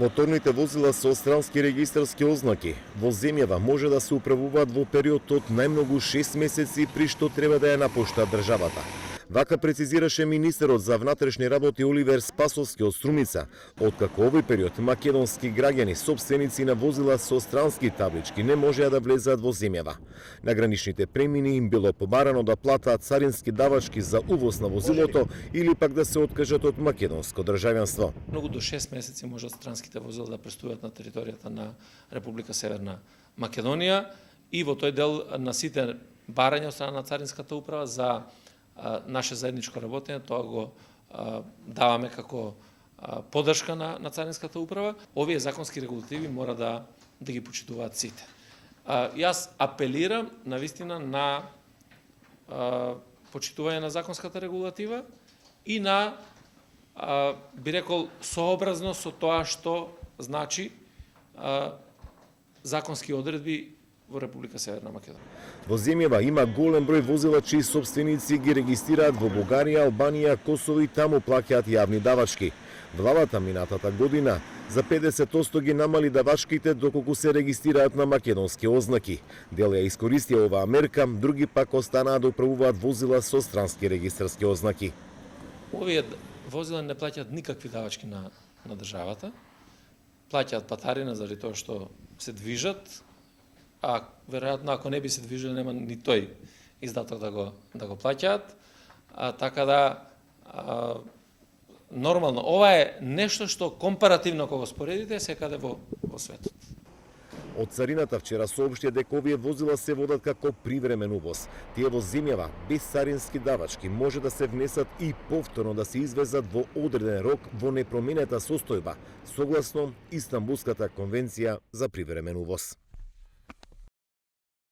Моторните возила со странски регистарски ознаки во земјава може да се управуваат во период од најмногу 6 месеци при што треба да ја напушта државата. Вака прецизираше министерот за внатрешни работи Оливер Спасовски од Струмица, откако овој период македонски граѓани сопственици на возила со странски таблички не можеа да влезаат во земјава. На граничните премини им било побарано да платаат царински давачки за увоз на возилото или пак да се откажат од македонско државјанство. Многу до 6 месеци можат странските возила да престојат на територијата на Република Северна Македонија и во тој дел на сите барања од страна на Царинската управа за наше заедничко работење, тоа го даваме како поддршка на Царинската управа. Овие законски регулативи мора да ги почитуваат сите. Јас апелирам навистина на почитување на законската регулатива и на, би рекол, сообразно со тоа што значи законски одредби во Република Северна Македонија. Во земјава има голем број возила чии сопственици ги регистрираат во Бугарија, Албанија, Косово и таму плаќаат јавни давачки. Владата минатата година за 50% ги намали давачките доколку се регистрираат на македонски ознаки. Дел ја искористија оваа мерка, други пак останаа да управуваат возила со странски регистарски ознаки. Овие возила не плаќаат никакви давачки на државата. Плаќаат патарина заради тоа што се движат, а веројатно ако не би се движеле нема ни тој издаток да го плаќаат. Така да нормално ова е нешто што компаративно кога споредите секаде во светот. Од царината вчера соопштија дека овие возила се водат како привремен увоз. Тие во земјава без царински давачки може да се внесат и повторно да се извезат во одреден рок во непроменета состојба, согласно Истанбулската конвенција за привремен увоз.